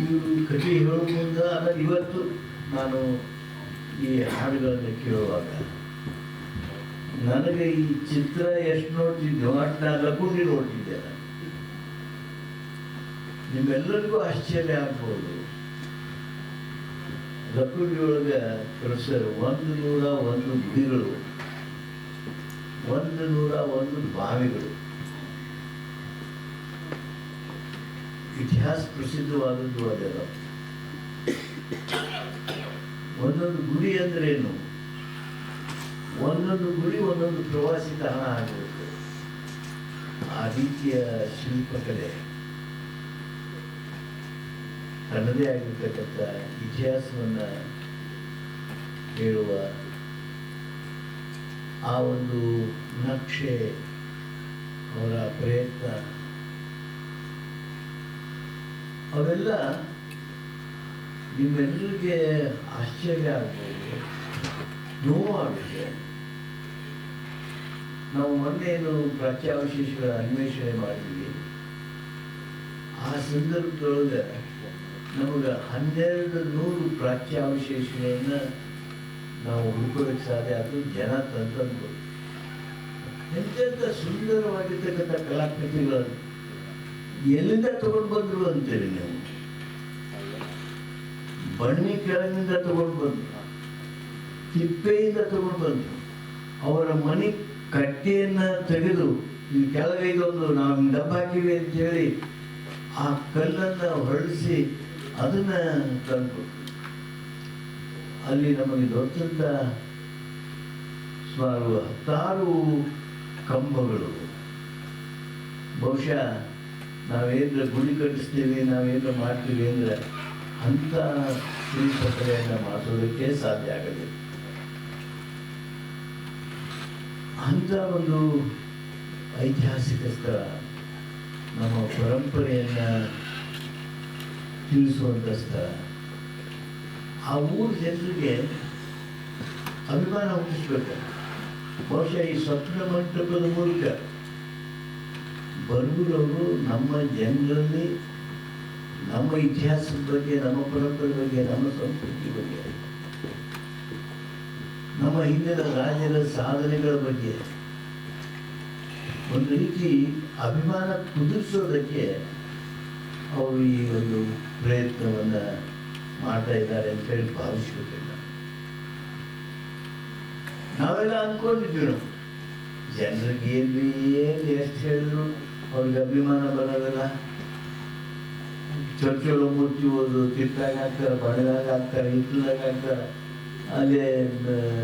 ಇವರು ಕಥೆ ಹೇಳೋ ಮುಂದೆ ಆಮೇಲೆ ಇವತ್ತು ನಾನು ಈ ಹಾಡುಗಳನ್ನು ಕೇಳುವಾಗ ನನಗೆ ಈ ಚಿತ್ರ ಎಷ್ಟು ನೋಡ್ತಿದ್ದೋ ಅಷ್ಟು ನಾನು ಲಕ್ಕುಂಡಿ ನೋಡ್ತಿದ್ದೆ. ನಿಮ್ಮೆಲ್ಲರಿಗೂ ಆಶ್ಚರ್ಯ ಆಗ್ಬೋದು. ಲಕ್ಕುಂಡಿ ಒಳಗೆ ಪ್ರೊಫೆಸರ್ 101 ಗುಡಿಗಳು, 101 ಬಾವಿಗಳು, ಇತಿಹಾಸ ಪ್ರಸಿದ್ಧವಾದದ್ದು ಅದೆಲ್ಲ. ಒಂದೊಂದು ಗುಡಿ ಅಂದ್ರೇನು, ಒಂದೊಂದು ಗುಡಿ ಒಂದೊಂದು ಪ್ರವಾಸಿ ತಾಣ ಆಗಿರುತ್ತೆ. ಆ ರೀತಿಯ ಶಿಲ್ಪಕಲೆ ತನ್ನದೇ ಆಗಿರ್ತಕ್ಕಂಥ ಇತಿಹಾಸವನ್ನು ಹೇಳುವ ಆ ಒಂದು ನಕ್ಷೆ, ಅವರ ಪ್ರಯತ್ನ, ಅವೆಲ್ಲ ನಿಮ್ಮೆಲ್ಲರಿಗೆ ಆಶ್ಚರ್ಯ ಆಗ್ಬೋದು, ನೋವಾಗುತ್ತೆ. ನಾವು ಮೊನ್ನೆಯನ್ನು ಪ್ರಾಚ್ಯಾವಶೇಷಗಳ ಅನ್ವೇಷಣೆ ಮಾಡಿದ್ವಿ. ಆ ಸಂದರ್ಭದೊಳಗೆ ನಮಗೆ 1200 ಪ್ರಾಚ್ಯಾವಶೇಷಗಳನ್ನು ನಾವು ಹುಡುಕೋದಕ್ಕೆ ಸಾಧ್ಯ ಆದರೂ ಜನ ತಂದು ಎಂತೆಂಥ ಸುಂದರವಾಗಿರ್ತಕ್ಕಂಥ ಕಲಾಕೃತಿಗಳನ್ನು ಎಲ್ಲಿಂದ ತಗೊಂಡು ಬಂದರು ಅಂತೇಳಿ ನೀವು. ಬಣ್ಣಿ ಕೆಳಗಿನಿಂದ ತಗೊಂಡು ಬಂದರು, ತಿಪ್ಪೆಯಿಂದ ತಗೊಂಡು ಬಂದರು. ಅವರ ಮನೆ ಕಟ್ಟೆಯನ್ನು ತೆಗೆದು ಈ ಕೆಳಗೈದೊಂದು ನಾವು ಡಬ್ಬ ಹಾಕಿವಿ ಅಂತೇಳಿ ಆ ಕಲ್ಲನ್ನು ಹೊರಡಿಸಿ ಅದನ್ನು ತಂದು ಅಲ್ಲಿ ನಮಗೆ ದೊರೆತಂಥ ಸುಮಾರು 10 ಕಂಬಗಳು. ಬಹುಶಃ ನಾವೇನಾರ ಗುಡಿ ಕಟ್ಟಿಸ್ತೀವಿ, ನಾವೇನಾರ ಮಾಡ್ತೀವಿ ಅಂದರೆ ಅಂಥ ಶಿಲ್ಪಕಲೆಯನ್ನು ಮಾಡಿಸೋದಕ್ಕೆ ಸಾಧ್ಯ ಆಗಲಿಲ್ಲ. ಅಂಥ ಒಂದು ಐತಿಹಾಸಿಕ ಸ್ಥಳ, ನಮ್ಮ ಪರಂಪರೆಯನ್ನು ತಿಳಿಸುವಂಥ ಸ್ಥಳ, ಆ ಊರ ಜನರಿಗೆ ಅಭಿಮಾನ ಹುಟ್ಟಿಸ್ಬೇಕು. ಬಹುಶಃ ಈ ಸ್ವಪ್ನ ಮಂಟಪದ ಮೂಲಕ ಬರಗೂರವರು ನಮ್ಮ ಜನರಲ್ಲಿ ನಮ್ಮ ಇತಿಹಾಸದ ಬಗ್ಗೆ, ನಮ್ಮ ಪರಂಪರೆ ಬಗ್ಗೆ, ನಮ್ಮ ಸಂಸ್ಕೃತಿ ಬಗ್ಗೆ, ನಮ್ಮ ಹಿಂದಿನ ರಾಜರ ಸಾಧನೆಗಳ ಬಗ್ಗೆ ಒಂದು ರೀತಿ ಅಭಿಮಾನ ಕುದಿಸೋದಕ್ಕೆ ಅವರು ಈ ಒಂದು ಪ್ರಯತ್ನವನ್ನು ಮಾಡ್ತಾ ಇದ್ದಾರೆ ಅಂತ ಹೇಳಿ ಭಾವಿಸ್ಕೊತಿಲ್ಲ. ನಾವೆಲ್ಲ ಅಂದ್ಕೊಂಡಿದ್ವಿ, ನಾವು ಜನರಿಗೆ ಏನು ಎಷ್ಟು ಹೇಳಿದ್ರು ಅವ್ರಿಗೆ ಅಭಿಮಾನ ಬರೋದಿಲ್ಲ. ಚೊಚ್ಚಲು ಮೂರ್ತಿ ಓದು ತಿಟ್ಟಾಗ ಹಾಕ್ತಾರೆ, ಬಣದಾಗ ಹಾಕ್ತಾರೆ, ಹಿತ್ತಲಾಗ ಹಾಕ್ತಾರೆ, ಅಲ್ಲೇ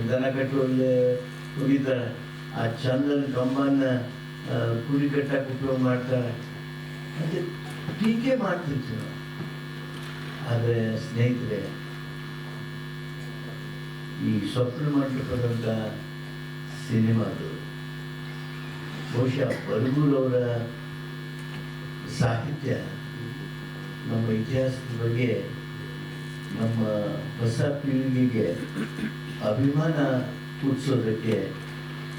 ದನ ಕಟ್ಟುವಲ್ಲೇ ಹೋಗಿದ್ದಾರೆ, ಆ ಚಂದನ ಕಂಬನ್ನ ಕುರಿ ಕಟ್ಟಕ್ಕೆ ಉಪಯೋಗ ಮಾಡ್ತಾರೆ ಅಂತ ಟೀಕೆ ಮಾಡ್ತಿರ್ತೀವಿ ನಾವು. ಆದರೆ ಸ್ನೇಹಿತರೆ, ಈ ಸ್ವಪ್ನ ಮಂಟಪದಂಥ ಸಿನಿಮಾದು ಬಹುಶಃ ಬರಗೂರವರ ಸಾಹಿತ್ಯ ನಮ್ಮ ಇತಿಹಾಸದ ಬಗ್ಗೆ ನಮ್ಮ ಹೊಸ ಪೀಳಿಗೆಗೆ ಅಭಿಮಾನ ಹುಟ್ಟಿಸೋದಕ್ಕೆ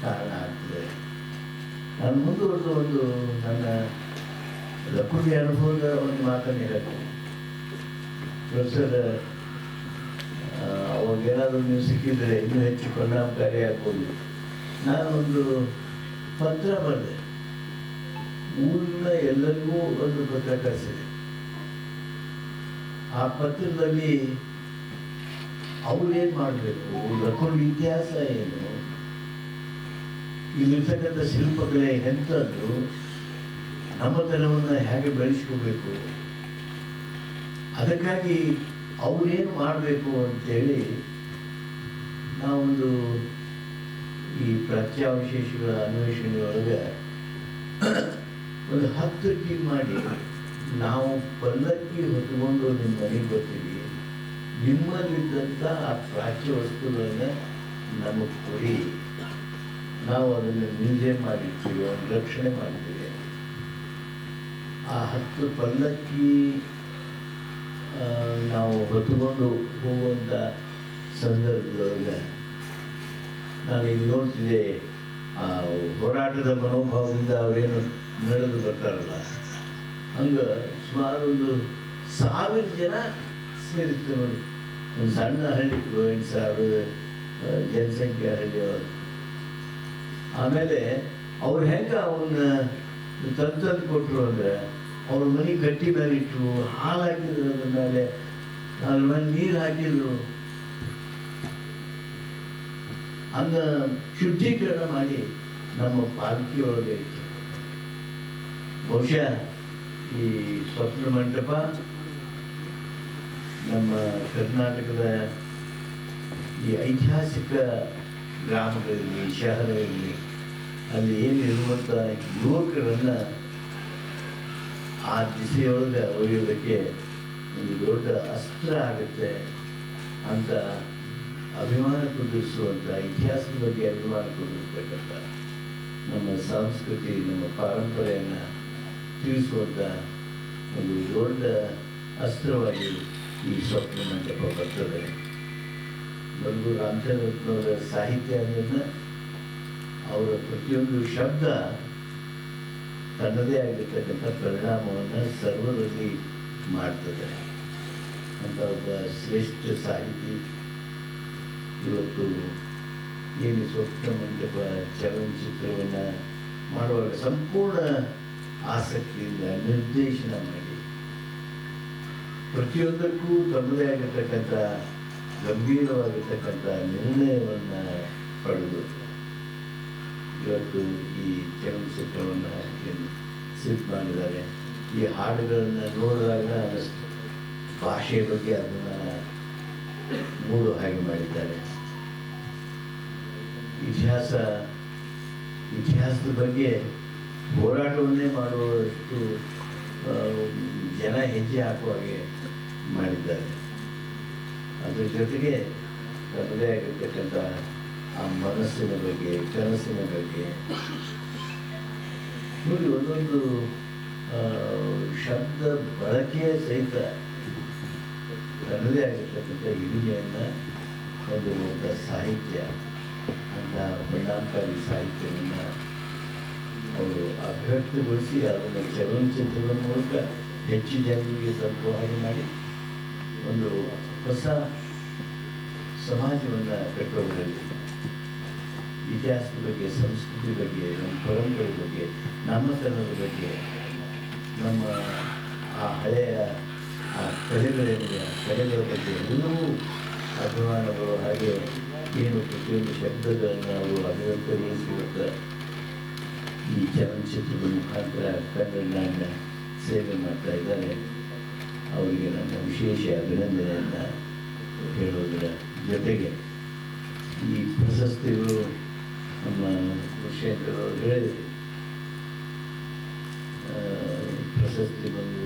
ಕಾರಣ ಆಗ್ತದೆ. ನಾನು ಮುಂದುವರೆದು ಒಂದು ನನ್ನ ಲಕುಟಿ ಅನುಭವದ ಒಂದು ಮಾತನ್ನು ಹೇಳ್ತೀನಿ. ಪ್ರೊಫೆಸರ್, ಅವಾಗೇನಾದರೂ ನೀವು ಸಿಕ್ಕಿದರೆ ಇನ್ನೂ ಹೆಚ್ಚು ಪರಿಣಾಮಕಾರಿ ಆಗ್ಬೋದು. ನಾನೊಂದು ಪತ್ರ ಬರೆದೆ, ಊರಿನ ಎಲ್ಲರಿಗೂ ಒಂದು ಪತ್ರ ಕಳಿಸಿದೆ. ಆ ಪತ್ರದಲ್ಲಿ ಅವ್ರೇನು ಮಾಡಬೇಕು, ಲಕುಟಿ ಇತಿಹಾಸ ಏನು, ಇಲ್ಲಿರ್ತಕ್ಕಂಥ ಶಿಲ್ಪಕಲೆ ಎಂಥದ್ದು, ನಮ್ಮತನವನ್ನು ಹೇಗೆ ಬೆಳೆಸ್ಕೋಬೇಕು, ಅದಕ್ಕಾಗಿ ಅವ್ರೇನು ಮಾಡಬೇಕು ಅಂತೇಳಿ ನಾವೊಂದು ಈ ಪ್ರಾಚ್ಯಾವಶೇಷಗಳ ಅನ್ವೇಷಣೆಯೊಳಗೆ ಒಂದು 10 ಟೀಮ್ ಮಾಡಿ ನಾವು ಪಲ್ಲಕ್ಕಿ ಹೊತ್ಕೊಂಡು ನಿಮ್ಮ ಮನೆಗೆ ಬರ್ತೀವಿ, ನಿಮ್ಮಲ್ಲಿದ್ದಂಥ ಆ ಪ್ರಾಚ್ಯ ವಸ್ತುಗಳನ್ನು ನಮಗೆ ಕೊಡಿ, ನಾವು ಅದನ್ನು ಮ್ಯೂಸಿಯಂ ಮಾಡಿರ್ತೀವಿ, ಅದನ್ನು ರಕ್ಷಣೆ ಮಾಡ್ತೀವಿ. ಆ 10 ಪಲ್ಲಕ್ಕಿ ನಾವು ಹೊತ್ತುಕೊಂಡು ಹೋಗುವಂಥ ಸಂದರ್ಭದೊಳಗೆ ನಾನು ಈಗ ನೋಡ್ತಿದ್ದೆ, ಆ ಹೋರಾಟದ ಮನೋಭಾವದಿಂದ ಅವರೇನು ನಡೆದು ಬರ್ತಾರಲ್ಲ, ಹಂಗೆ ಸುಮಾರು ಒಂದು 1000 ಜನ ಸೇರಿತ್ತು ನೋಡಿ. ಒಂದು ಸಣ್ಣ ಹಳ್ಳಿ, 8,000 ಜನಸಂಖ್ಯೆ ಹಳ್ಳಿ ಅವರು. ಆಮೇಲೆ ಅವ್ರು ಹೆಂಗೆ ಅವನ್ನ ತಂದು ಕೊಟ್ಟರು ಅಂದರೆ, ಅವ್ರ ಮನೆ ಗಟ್ಟಿ ಮೇಲೆ ಇಟ್ಟರು, ಹಾಲು ಹಾಕಿದ್ರು, ಅದ್ರ ಮೇಲೆ ನೀರು ಹಾಕಿದ್ರು, ಹಂಗ ಶುದ್ಧೀಕರಣ ಮಾಡಿ ನಮ್ಮ ಪಾಲ್ಕಿ ಒಳಗೆ ಇತ್ತು. ಬಹುಶಃ ಈ ಸ್ವಪ್ನ ಮಂಟಪ ನಮ್ಮ ಕರ್ನಾಟಕದ ಈ ಐತಿಹಾಸಿಕ ಗ್ರಾಮಗಳಲ್ಲಿ, ಶಹರಗಳಲ್ಲಿ ಅಲ್ಲಿ ಏನಿರುವಂಥ ಯುವಕರನ್ನು ಆ ದಿಸೆಯೊಳಗೆ ಒಯ್ಯೋದಕ್ಕೆ ಒಂದು ದೊಡ್ಡ ಅಸ್ತ್ರ ಆಗುತ್ತೆ ಅಂತ ಅಭಿಮಾನ ಕುದಿಸುವಂಥ, ಇತಿಹಾಸದ ಬಗ್ಗೆ ಅಭಿಮಾನ ಕುದಿರ್ತಕ್ಕಂಥ, ನಮ್ಮ ಸಂಸ್ಕೃತಿ, ನಮ್ಮ ಪರಂಪರೆಯನ್ನು ತಿಳಿಸುವಂಥ ಒಂದು ದೊಡ್ಡ ಅಸ್ತ್ರವಾಗಿ ಈ ಸ್ವಪ್ನ ಮಂಟಪ ಬರ್ತದೆ. ಬರಗೂರು ರಾಮಚಂದ್ರಪ್ಪನವರ ಸಾಹಿತ್ಯ ಅಂದರೆ ಅವರ ಪ್ರತಿಯೊಂದು ಶಬ್ದ ತನ್ನದೇ ಆಗಿರ್ತಕ್ಕಂಥ ಪರಿಣಾಮವನ್ನು ಸರ್ವರಲ್ಲಿ ಮಾಡ್ತದೆ ಅಂತ ಒಬ್ಬ ಶ್ರೇಷ್ಠ ಸಾಹಿತಿ ಇವತ್ತು ಏನು ಸ್ವಪ್ನ ಮಂಟಪ ಚಲನಚಿತ್ರವನ್ನು ಮಾಡುವಾಗ ಸಂಪೂರ್ಣ ಆಸಕ್ತಿಯಿಂದ ನಿರ್ದೇಶನ ಮಾಡಿ ಪ್ರತಿಯೊಂದಕ್ಕೂ ತಮ್ಮದೇ ಆಗಿರ್ತಕ್ಕಂಥ ಗಂಭೀರವಾಗಿರ್ತಕ್ಕಂಥ ನಿರ್ಣಯವನ್ನು ಪಡೆದು ಇವತ್ತು ಈ ಚಲನಚಿತ್ರವನ್ನು ಸಿದ್ಧ ಮಾಡಿದ್ದಾರೆ. ಈ ಹಾಡುಗಳನ್ನು ನೋಡಿದಾಗ ಅನ್ನಿಸ್ತು, ಭಾಷೆಯ ಬಗ್ಗೆ ಅದನ್ನು ಮೂಡೋ ಹಾಗೆ ಮಾಡಿದ್ದಾರೆ. ಇತಿಹಾಸದ ಬಗ್ಗೆ ಹೋರಾಟವನ್ನೇ ಮಾಡುವಷ್ಟು ಜನ ಹೆಜ್ಜೆ ಹಾಕುವ ಹಾಗೆ ಮಾಡಿದ್ದಾರೆ. ಅದ್ರ ಜೊತೆಗೆ ತನ್ನದೇ ಆಗಿರ್ತಕ್ಕಂಥ ಆ ಮನಸ್ಸಿನ ಬಗ್ಗೆ, ಕನಸಿನ ಬಗ್ಗೆ ನೋಡಿ, ಒಂದೊಂದು ಶಬ್ದ ಬಳಕೆಯ ಸಹಿತ ತನ್ನದೇ ಆಗಿರ್ತಕ್ಕಂಥ ಹಿರಿಮೆಯನ್ನು ಹೊಂದಿರುವಂಥ ಸಾಹಿತ್ಯ, ಅಂತ ಪರಿಣಾಮಕಾರಿ ಸಾಹಿತ್ಯವನ್ನು ಅವರು ಅಭಿವ್ಯಕ್ತಿಗೊಳಿಸಿ ಅದನ್ನು ಚಲನಚಿತ್ರದ ಮೂಲಕ ಹೆಚ್ಚು ಜನರಿಗೆ ತಲುಪುವ ಮಾಡಿ ಒಂದು ಹೊಸ ಸಮಾಜವನ್ನು ಕಟ್ಟುವುದರಲ್ಲಿ ಇತಿಹಾಸದ ಬಗ್ಗೆ, ಸಂಸ್ಕೃತಿ ಬಗ್ಗೆ, ನಮ್ಮ ಪರಂಪರೆ ಬಗ್ಗೆ, ನಾಮಕರಣದ ಬಗ್ಗೆ, ನಮ್ಮ ಆ ಹಳೆಯ ಆ ಕಲೆಗಳ ಬಗ್ಗೆ ಎಲ್ಲವೂ ಅಭಿಮಾನಗಳು, ಹಾಗೆ ಏನು ಪ್ರತಿಯೊಂದು ಶಬ್ದಗಳನ್ನು ನಾವು ಅಭಿವ್ಯಕ್ತಗೊಳಿಸಿರುತ್ತೆ ಈ ಚಲನಚಿತ್ರದ ಮುಖಾಂತರ ಕನ್ನಡ ನಾಡಿನ ಸೇವೆ ಮಾಡ್ತಾ ಇದ್ದಾರೆ. ಅವರಿಗೆ ನನ್ನ ವಿಶೇಷ ಅಭಿನಂದನೆಯನ್ನು ಹೇಳೋದರ ಜೊತೆಗೆ ಈ ಪ್ರಶಸ್ತಿಗಳು ನಮ್ಮ ಶೇಖರ್ ಅವರು ಹೇಳಿದರು, ಪ್ರಶಸ್ತಿ ಬಂದು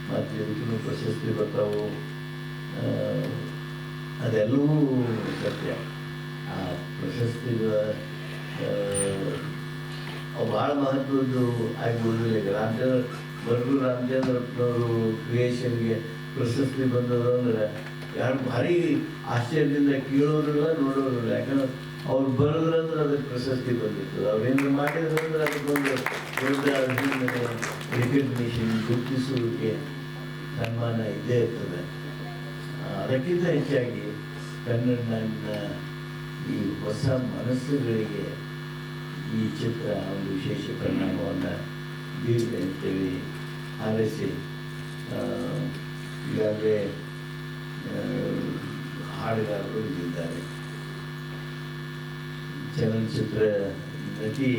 ಮತ್ತು ಇದಕ್ಕೂ ಪ್ರಶಸ್ತಿ ಬರ್ತಾವು, ಅದೆಲ್ಲವೂ ಸತ್ಯ. ಆ ಪ್ರಶಸ್ತಿಗಳ ಭಾಳ ಮಹತ್ವದ್ದು ಆಗ್ಬೋದಿಲ್ಲ. ಈಗ ರಾಮಚಂದ್ರಪ್ಪನವರು ಕ್ರಿಯೇಷನ್ಗೆ ಪ್ರಶಸ್ತಿ ಬಂದದು ಅಂದ್ರೆ ಯಾರು ಭಾರಿ ಆಶ್ಚರ್ಯದಿಂದ ಕೇಳೋರಿಲ್ಲ, ನೋಡೋರಿಲ್ಲ. ಯಾಕಂದ್ರೆ ಅವ್ರು ಬರೋದ್ರಂದ್ರೆ ಅದಕ್ಕೆ ಪ್ರಶಸ್ತಿ ಬಂದಿರ್ತದೆ, ಅವ್ರೇನು ಮಾಡಿದ್ರಂದ್ರೆ ಅದಕ್ಕೊಂದು ದೊಡ್ಡ ರಿಕಗ್ನಿಷನ್, ಗುರುತಿಸುವಿಕೆ, ಸನ್ಮಾನ ಇದ್ದೇ ಇರ್ತದೆ. ಅದಕ್ಕಿಂತ ಹೆಚ್ಚಾಗಿ ಕನ್ನಡ ನಾಡಿನ ಈ ಹೊಸ ಮನಸ್ಸುಗಳಿಗೆ ಈ ಚಿತ್ರ ಒಂದು ವಿಶೇಷ ಪರಿಣಾಮವನ್ನು ಬೀರಿದೆ ಅಂತೇಳಿ ಹಾರೈಸಿ, ಈಗಾಗಲೇ ಹಾಡುಗಾರರು ಇದ್ದಾರೆ, ಚಲನಚಿತ್ರ ನಟಿ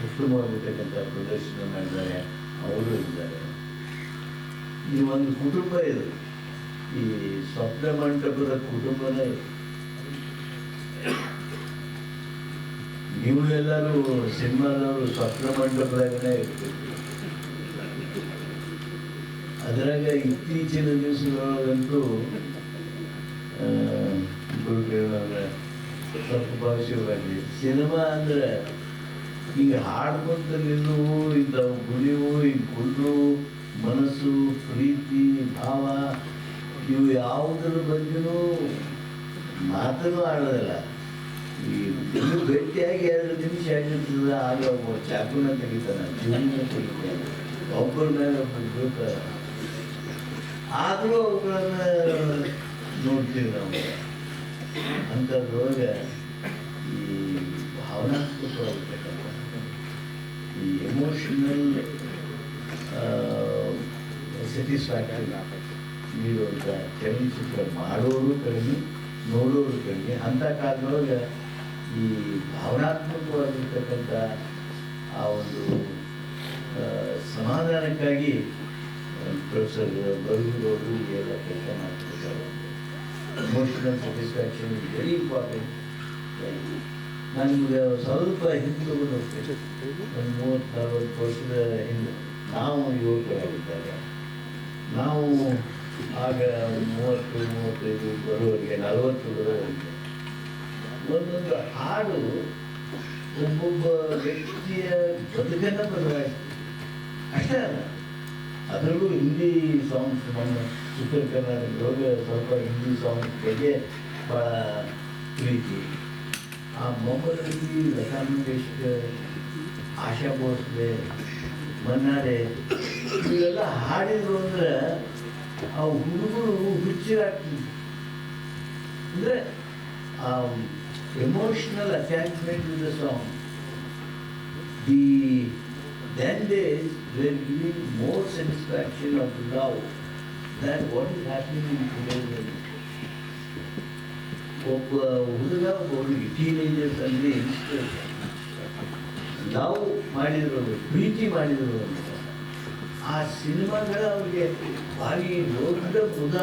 ಉತ್ತಮವಾಗಿರ್ತಕ್ಕಂಥ ಪ್ರದರ್ಶನ ಮಾಡಿದ್ದಾರೆ, ಅವರು ಇದ್ದಾರೆ. ಈ ಒಂದು ಕುಟುಂಬ ಇದು, ಈ ಸ್ವಪ್ನ ಮಂಟಪದ ಕುಟುಂಬನೇ ಇದು. ನೀವು ಎಲ್ಲರೂ ಸಿನಿಮಾದವರು ಸ್ವಪ್ನ ಮಂಟಪದಾಗನೇ ಇರ್ತೀವಿ. ಅದರಾಗ ಇತ್ತೀಚಿನ ದಿವಸಗಳಂತೂ ಗುರುಗಳವರ ಸ್ವಲ್ಪ ಭವಿಷ್ಯವಾಗಿ ಸಿನಿಮಾ ಅಂದ್ರೆ ಈಗ ಹಾಡ್ಕೊಂತ ನಿಲ್ಲುವು, ಇಂಥವು ಗುಣಿವು, ಈಗ ಕುಂಡ್ರು, ಮನಸ್ಸು, ಪ್ರೀತಿ, ಭಾವ, ಇವು ಯಾವುದರ ಬಗ್ಗೆನೂ ಮಾತನ್ನು ಆಡೋದಿಲ್ಲ. ಈ ಭೇಟಿಯಾಗಿ 2 ನಿಮಿಷ ಆಗಿರ್ತದ, ಆಗ ಒಬ್ಬ ಚಾಕುನ ತೆಗಿತಾನೆ, ಜೀವನ ತೆಗಿತಾನೆ, ಒಬ್ಬರ ಮೇಲೆ ಒಬ್ಬರು ಬೀಳ್ತಾರೆ. ಆದರೂ ಅವುಗಳನ್ನ ನೋಡ್ತೀವಿ ನಾವು. ಅಂಥದ್ರೊಳಗೆ ಈ ಭಾವನಾತ್ಮಕವಾಗಿರ್ತಕ್ಕಂಥ ಈ ಎಮೋಷನಲ್ ಸ್ಯಾಟಿಸ್ಫ್ಯಾಕ್ಷನ್ ನೀಡುವಂಥ ಚಲನಚಿತ್ರ ಮಾಡೋರು ಕಡಿಮೆ, ನೋಡೋರು ಕಡಿಮೆ. ಅಂಥ ಕಾಲದೊಳಗೆ ಈ ಭಾವನಾತ್ಮಕವಾಗಿರ್ತಕ್ಕಂಥ ಆ ಒಂದು ಸಮಾಧಾನಕ್ಕಾಗಿ ಪ್ರೊಫೆಸರ್ ಬರಗೂರವರು ಎಲ್ಲ ಕೆಲಸ ಮಾಡ್ತಿರ್ತಾರೆ. Emotional satisfaction is very important. ನನಗೆ ಸ್ವಲ್ಪ ಹಿಂದೆ ಹೋಗ್ತೇನೆ, ಒಂದು 30-40 ವರ್ಷದ ಹಿಂದೆ ನಾವು ಯುವಕರಾಗಿದ್ದಾಗ, ನಾವು ಆಗ 30-35 ಬರುವವರೆಗೆ, 40 ಬರುವವರೆಗೆ ಒಂದೊಂದು ಹಾಡು ಒಬ್ಬೊಬ್ಬ ವ್ಯಕ್ತಿಯ ಬದುಕನ್ನು ಬದಲಾಯಿಸ್ತೀವಿ. ಅಷ್ಟೇ ಅಲ್ಲ, ಅದರಲ್ಲೂ ಹಿಂದಿ ಸಾಂಗ್ಸ್, ನಮ್ಮ ಉತ್ತರ ಕರ್ನಾಟಕದೊಳಗೆ ಸ್ವಲ್ಪ ಹಿಂದಿ ಸಾಂಗ್ಸ್ ಬಗ್ಗೆ ಭಾಳ ಪ್ರೀತಿ. ಆ ಮೊಮ್ಮದಲ್ಲಿ ಲತಾ ಮಂಗೇಶ್ಕರ್, ಆಶಾ ಭೋಸ್ಲೆ, ಮನ್ನಾಡೆ ಇವೆಲ್ಲ ಹಾಡಿದ್ರು ಅಂದ್ರೆ ಆ ಹುಡುಗರು ಹುಚ್ಚಿರಾಗ್ತಿದ್ರು. ಅಂದರೆ ಆ emotional attachment with the song. Then days were giving more satisfaction of love than what is happening in today's world. ಒಬ್ಬ ಹುಡುಗ ಒಬ್ಬರಿಗೆ ಟೀನೇಜರ್ಸ್ ಅಲ್ಲಿ ಲವ್ ಮಾಡಿದ್ರು, ಪ್ರೀತಿ ಮಾಡಿದ್ರು ಅಂತ ಆ ಸಿನಿಮಾಗಳ ಅವ್ರಿಗೆ ಭಾರಿ ದೊಡ್ಡ ಮುದ